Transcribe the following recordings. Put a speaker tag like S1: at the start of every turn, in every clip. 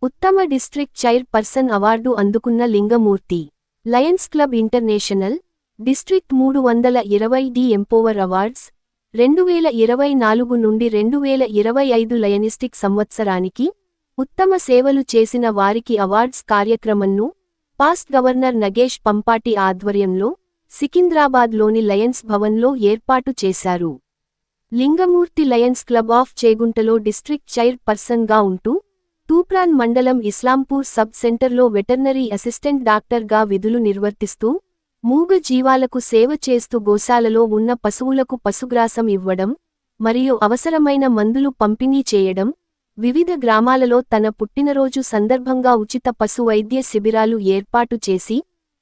S1: ఉత్తమ district chair person award అందుకున్న Lingamurthy. Lions Club International District 320 empower awards 2024 నుండి 2025 లయనిస్టిక్ సంవత్సరానికి ఉత్తమ సేవలు చేసిన వారికి అవార్డ్స్ కార్యక్రమంను పాస్ట్ గవర్నర్ నగేష్ పంపాటి ఆధ్వర్యంలో సికింద్రాబాద్లోని లయన్స్ భవన్లో ఏర్పాటు చేశారు. లింగమూర్తి లయన్స్ క్లబ్ ఆఫ్ చేగుంటలో డిస్ట్రిక్ట్ చైర్ పర్సన్గా ఉంటూ తూప్రాన్ మండలం ఇస్లాంపూర్ సబ్ సెంటర్లో వెటర్నరీ అసిస్టెంట్ డాక్టర్గా విధులు నిర్వర్తిస్తూ మూగ జీవాలకు సేవ చేస్తూ గోశాలలో ఉన్న పశువులకు పశుగ్రాసం ఇవ్వడం మరియు అవసరమైన మందులు పంపిణీ చేయడం, వివిధ గ్రామాలలో తన పుట్టినరోజు సందర్భంగా ఉచిత పశు వైద్య శిబిరాలు ఏర్పాటు చేసి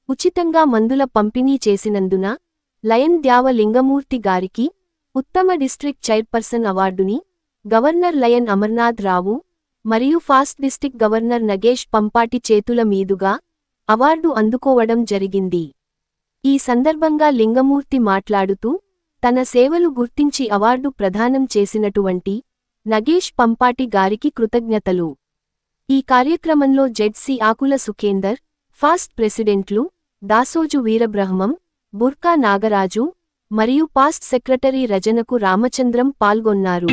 S1: ఉచితంగా మందుల పంపిణీ చేసినందున లయన్ ద్యావ లింగమూర్తి గారికి ఉత్తమ డిస్ట్రిక్ట్ చైర్పర్సన్ అవార్డుని గవర్నర్ లయన్ అమర్నాథ్ రావు మరియు fast district governor Nagesh Pampati చేతుల మీదుగా అవార్డు అందుకోవడం జరిగింది. ఈ సందర్భంగా లింగమూర్తి మాట్లాడుతూ తన సేవలు గుర్తించి అవార్డు ప్రదానం చేసినటువంటి నగేష్ పంపాటి గారికి కృతజ్ఞతలు. ఈ కార్యక్రమంలో జెడ్సీ ఆకుల సుఖేందర్, ఫాస్ట్ ప్రెసిడెంట్లు దాసోజు వీరబ్రహ్మం, బుర్కా నాగరాజు మరియు పాస్ట్ సెక్రటరీ రజనకు రామచంద్రం పాల్గొన్నారు.